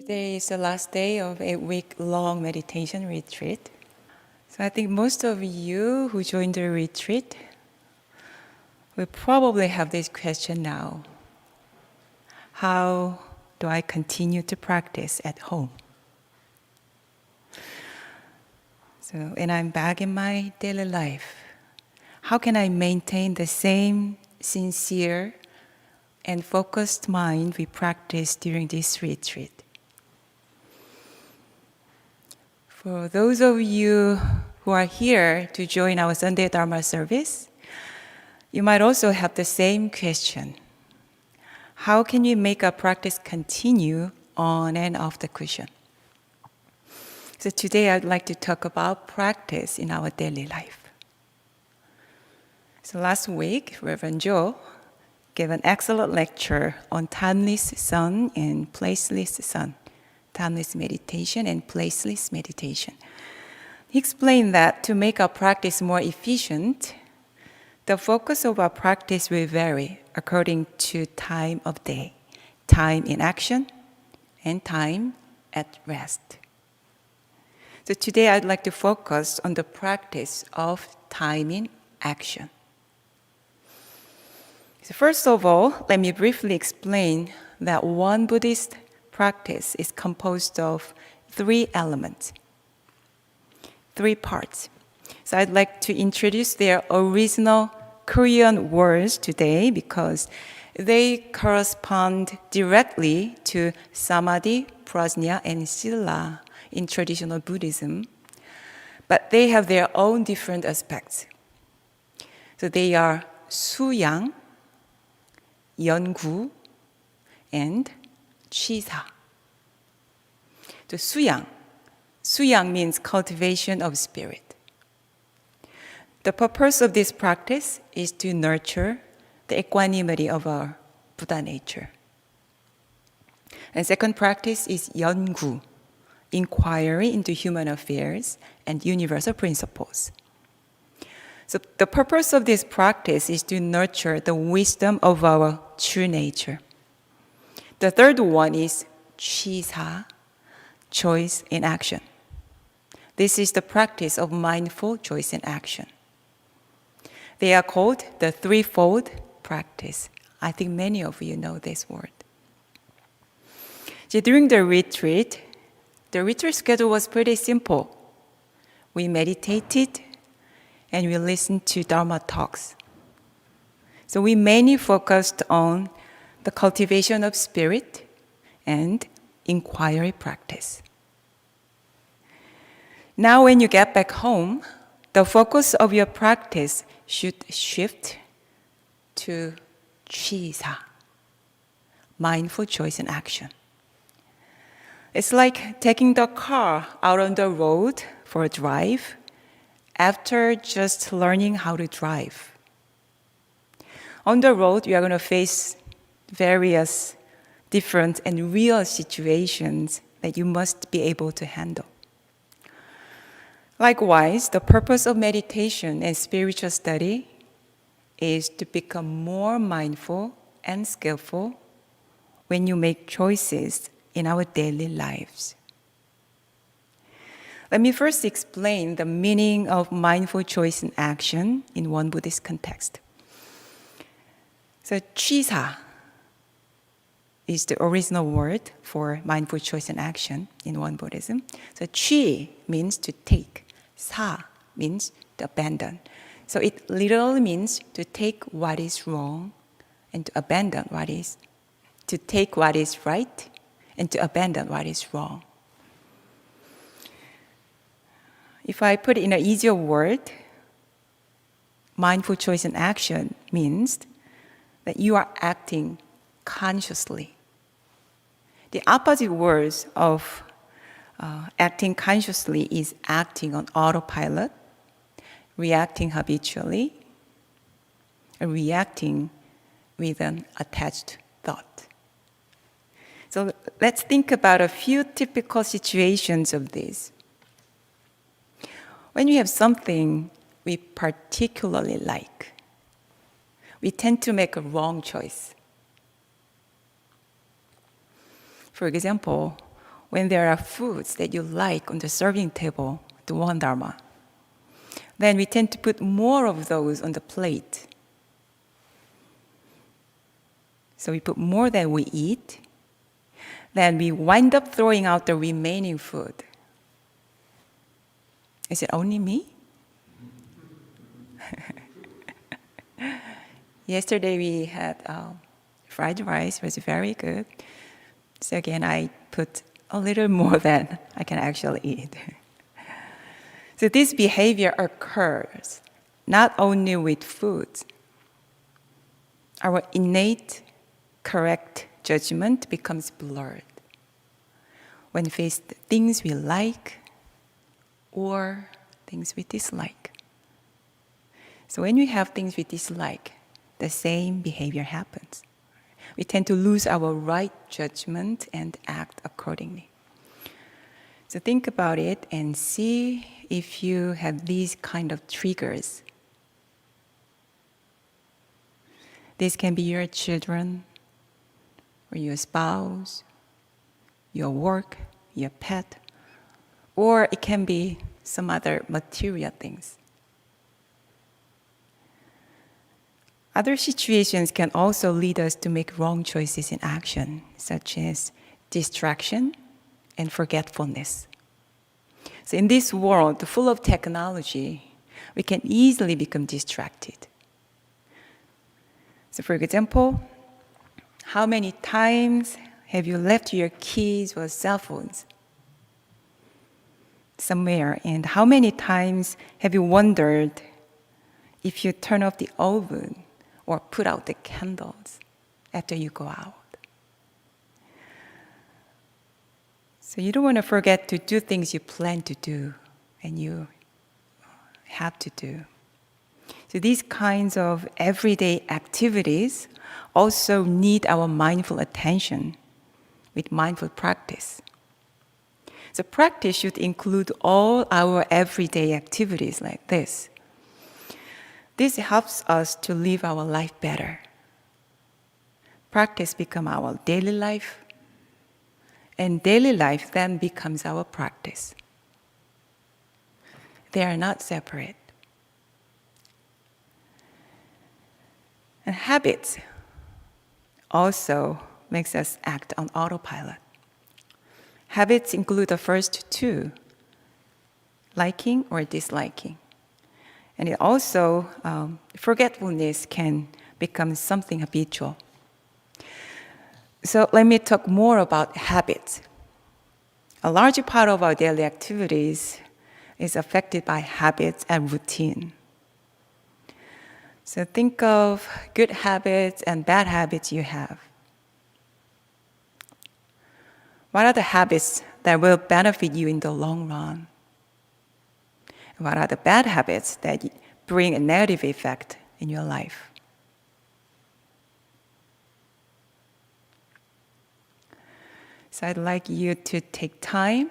Today is the last day of a week-long meditation retreat. So I think most of you who joined the retreat will probably have this question now. How do I continue to practice at home? So when I'm back in my daily life, how can I maintain the same sincere and focused mind we practiced during this retreat? For those of you who are here to join our Sunday Dharma service, you might also have the same question. How can you make our practice continue on and off the cushion? So today I'd like to talk about practice in our daily life. So last week, Reverend Joe gave an excellent lecture on timeless sun and placeless sun. Timeless meditation and placeless meditation. He explained that to make our practice more efficient, the focus of our practice will vary according to time of day, time in action, and time at rest. So today I'd like to focus on the practice of time in action. So first of all, let me briefly explain that one Buddhist practice is composed of 3 elements, 3 parts. So I'd like to introduce their original Korean words today because they correspond directly to Samadhi, Prajna, and Sila in traditional Buddhism, but they have their own different aspects. So they are Suyang, Yeongu, and Chisa. So Suyang means cultivation of spirit. The purpose of this practice is to nurture the equanimity of our Buddha nature. And second practice is Yeongu, inquiry into human affairs and universal principles. So the purpose of this practice is to nurture the wisdom of our true nature. The third one is Chisa, choice in action. This is the practice of mindful choice in action. They are called the threefold practice. I think many of you know this word. So during the retreat schedule was pretty simple. We meditated and we listened to Dharma talks. So we mainly focused on the cultivation of spirit and inquiry practice. Now when you get back home, the focus of your practice should shift to Chisa, mindful choice in action. It's like taking the car out on the road for a drive after just learning how to drive. On the road, you are going to face various different and real situations that you must be able to handle. Likewise, the purpose of meditation and spiritual study is to become more mindful and skillful when you make choices in our daily lives. Let me first explain the meaning of mindful choice in action in one Buddhist context. So, Chisa is the original word for mindful choice and action in one Buddhism. So chi means to take, sa means to abandon. So it literally means to take what is wrong and to abandon what is, to take what is right and to abandon what is wrong. If I put it in an easier word, mindful choice and action means that you are acting consciously. The opposite words of acting consciously is acting on autopilot, reacting habitually, and reacting with an attached thought. So let's think about a few typical situations of this. When we have something we particularly like, we tend to make a wrong choice. For example, when there are foods that you like on the serving table, the one Dharma, then we tend to put more of those on the plate. So we put more than we eat, then we wind up throwing out the remaining food. Is it only me? Yesterday we had fried rice, it was very good. So again, I put a little more than I can actually eat. So this behavior occurs not only with food. Our innate, correct judgment becomes blurred when faced things we like or things we dislike. So when we have things we dislike, the same behavior happens. We tend to lose our right judgment and act accordingly. So think about it and see if you have these kind of triggers. This can be your children, or your spouse, your work, your pet, or it can be some other material things. Other situations can also lead us to make wrong choices in action, such as distraction and forgetfulness. So in this world full of technology, we can easily become distracted. So for example, how many times have you left your keys or cell phones somewhere? And how many times have you wondered if you turn off the oven or put out the candles after you go out? So you don't want to forget to do things you plan to do and you have to do. So these kinds of everyday activities also need our mindful attention with mindful practice. So practice should include all our everyday activities like this. This helps us to live our life better. Practice becomes our daily life, and daily life then becomes our practice. They are not separate. And habits also makes us act on autopilot. Habits include the first two, liking or disliking. And it also, forgetfulness can become something habitual. So let me talk more about habits. A large part of our daily activities is affected by habits and routine. So think of good habits and bad habits you have. What are the habits that will benefit you in the long run? What are the bad habits that bring a negative effect in your life? So I'd like you to take time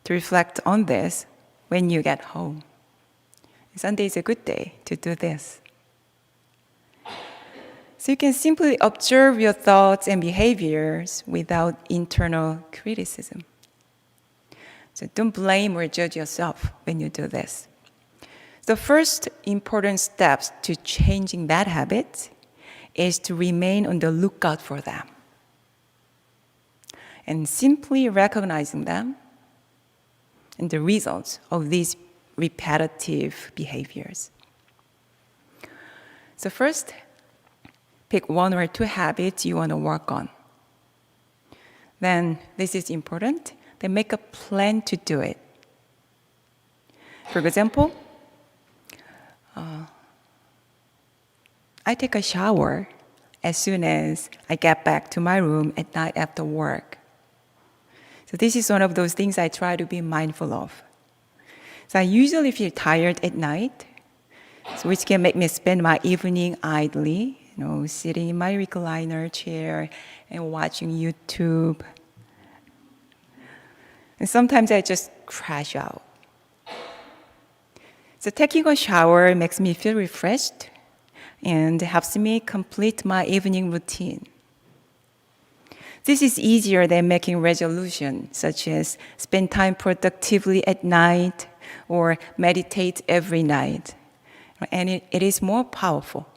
to reflect on this when you get home. Sunday is a good day to do this. So you can simply observe your thoughts and behaviors without internal criticism. So don't blame or judge yourself when you do this. The first important steps to changing bad habits is to remain on the lookout for them and simply recognizing them and the results of these repetitive behaviors. So first, pick one or two habits you want to work on. Then, this is important, then make a plan to do it. For example, I take a shower as soon as I get back to my room at night after work. So this is one of those things I try to be mindful of. So I usually feel tired at night, so which can make me spend my evening idly, sitting in my recliner chair and watching YouTube. And sometimes I just crash out. So taking a shower makes me feel refreshed and helps me complete my evening routine. This is easier than making resolutions, such as spend time productively at night or meditate every night. And it is more powerful.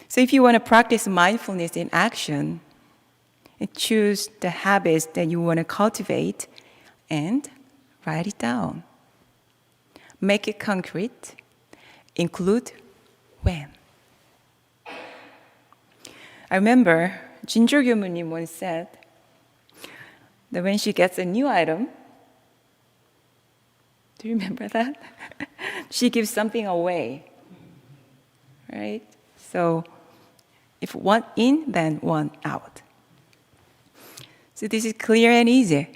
So if you want to practice mindfulness in action, choose the habits that you want to cultivate and write it down. Make it concrete. Include when. I remember Jinjo Gyomunim once said that when she gets a new item, do you remember that? She gives something away, right? So if one in, then one out. So this is clear and easy.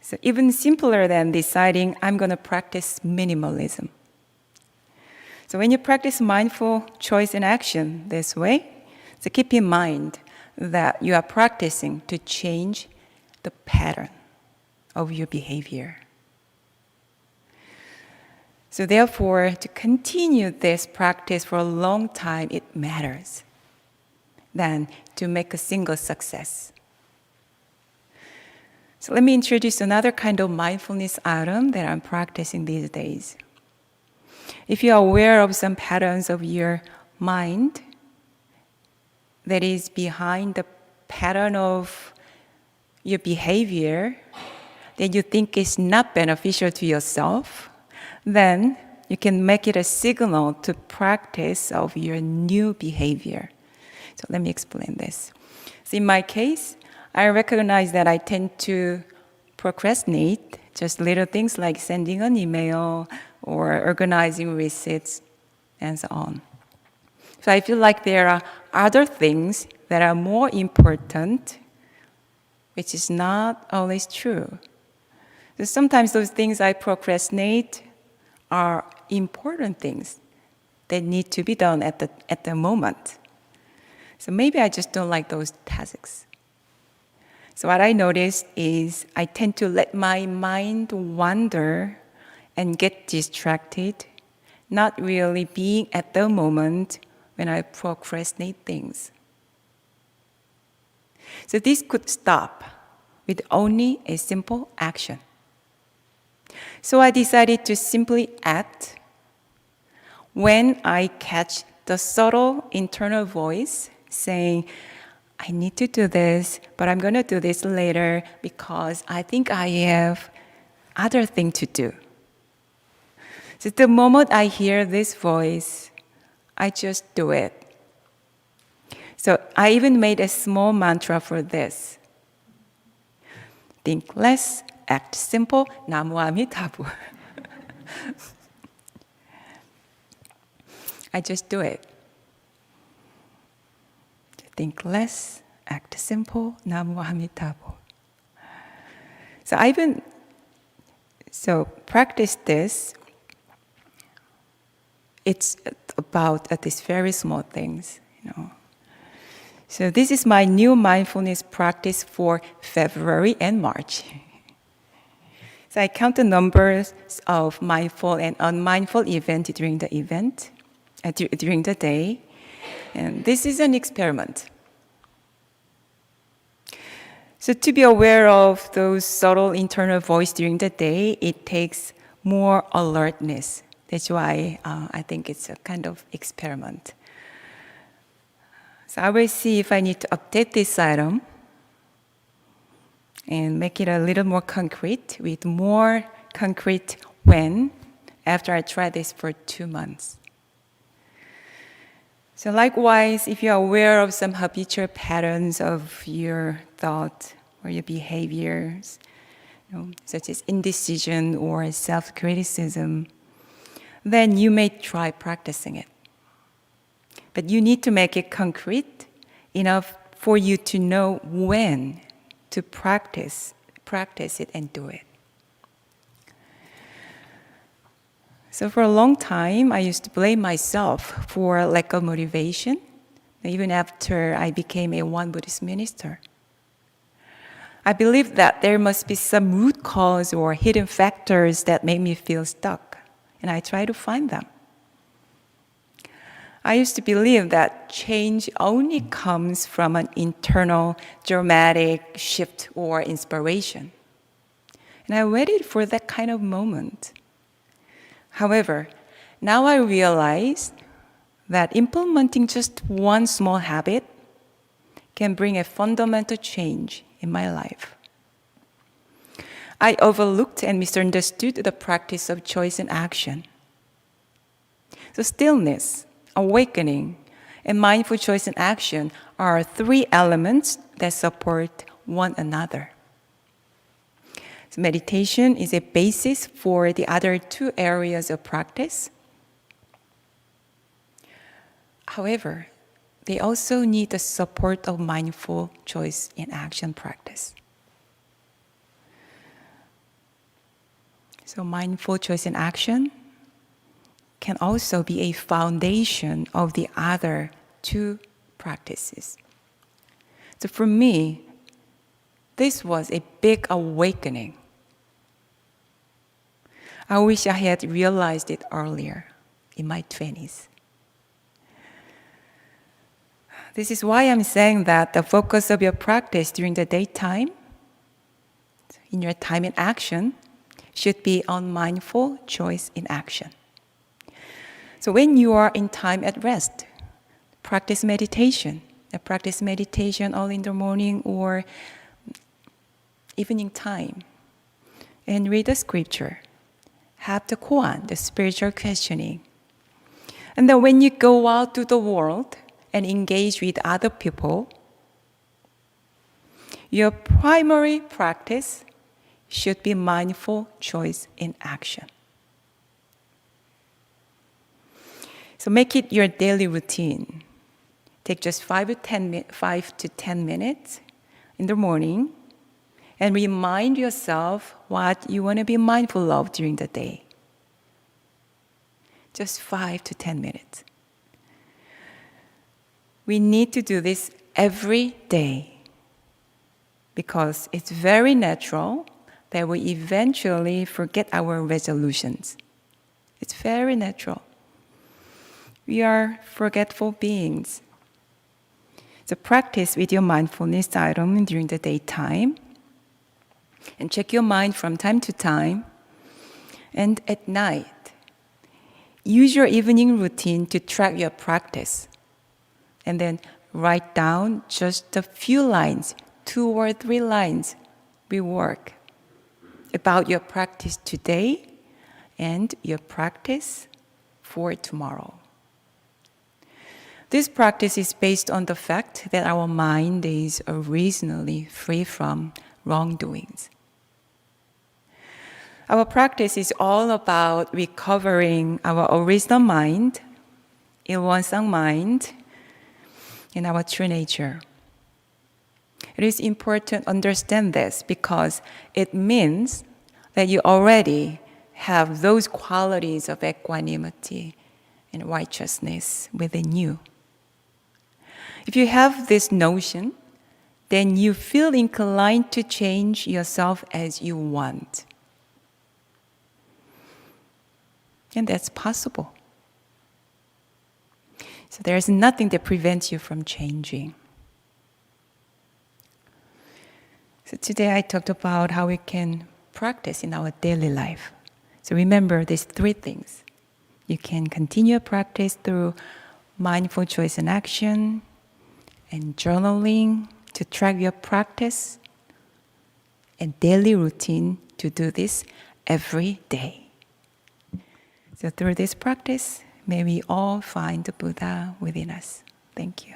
So even simpler than deciding I'm going to practice minimalism. So when you practice mindful choice and action this way, so keep in mind that you are practicing to change the pattern of your behavior. So therefore, to continue this practice for a long time, it matters than to make a single success. So let me introduce another kind of mindfulness item that I'm practicing these days. If you are aware of some patterns of your mind that is behind the pattern of your behavior that you think is not beneficial to yourself, then you can make it a signal to practice of your new behavior. So let me explain this. So in my case, I recognize that I tend to procrastinate just little things like sending an email or organizing receipts and so on. So I feel like there are other things that are more important, which is not always true. So sometimes those things I procrastinate are important things that need to be done at the moment. So maybe I just don't like those tasks. So what I noticed is I tend to let my mind wander and get distracted, not really being at the moment when I procrastinate things. So this could stop with only a simple action. So I decided to simply act when I catch the subtle internal voice saying, I need to do this, but I'm going to do this later because I think I have other thing to do. So the moment I hear this voice, I just do it. So I even made a small mantra for this. Think less, act simple, 나무아미타부. I just do it. Think less, act simple, 나무아미타부. So I even practice this. It's about these very small things, So this is my new mindfulness practice for February and March. So I count the numbers of mindful and unmindful events during the day. And this is an experiment. So to be aware of those subtle internal voice during the day, it takes more alertness. That's why I think it's a kind of experiment. So I will see if I need to update this item and make it a little more concrete with more concrete when after I try this for 2 months. So likewise, if you're aware of some habitual patterns of your thought or your behaviors, such as indecision or self-criticism, then you may try practicing it. But you need to make it concrete enough for you to know when to practice it and do it. So for a long time, I used to blame myself for lack of motivation, even after I became a One Buddhist minister. I believed that there must be some root cause or hidden factors that made me feel stuck, and I tried to find them. I used to believe that change only comes from an internal dramatic shift or inspiration. And I waited for that kind of moment. However, now I realize that implementing just one small habit can bring a fundamental change in my life. I overlooked and misunderstood the practice of choice and action. So stillness, awakening, and mindful choice and action are three elements that support one another. So meditation is a basis for the other two areas of practice. However, they also need the support of mindful choice and action practice. So mindful choice and action can also be a foundation of the other two practices. So for me, this was a big awakening. I wish I had realized it earlier in my 20s. This is why I'm saying that the focus of your practice during the daytime, in your time in action, should be on mindful choice in action. So when you are in time at rest, practice meditation. Practice meditation early in the morning or evening time. And read the scripture. Have the koan, the spiritual questioning. And then when you go out to the world and engage with other people, your primary practice should be mindful choice in action. So make it your daily routine. Take just 5 to 10 minutes in the morning and remind yourself what you want to be mindful of during the day. Just 5 to 10 minutes. We need to do this every day because it's very natural that we eventually forget our resolutions. It's very natural. We are forgetful beings. So practice with your mindfulness item during the daytime and check your mind from time to time. And at night, use your evening routine to track your practice. And then write down just a few lines, 2 or 3 lines, we work about your practice today and your practice for tomorrow. This practice is based on the fact that our mind is originally free from wrongdoings. Our practice is all about recovering our original mind, ilwonsang mind, and our true nature. It is important to understand this because it means that you already have those qualities of equanimity and righteousness within you. If you have this notion, then you feel inclined to change yourself as you want. And that's possible. So there is nothing that prevents you from changing. So today I talked about how we can practice in our daily life. So remember these 3 things. You can continue practice through mindful choice and action and journaling to track your practice and daily routine to do this every day. So through this practice, may we all find the Buddha within us. Thank you.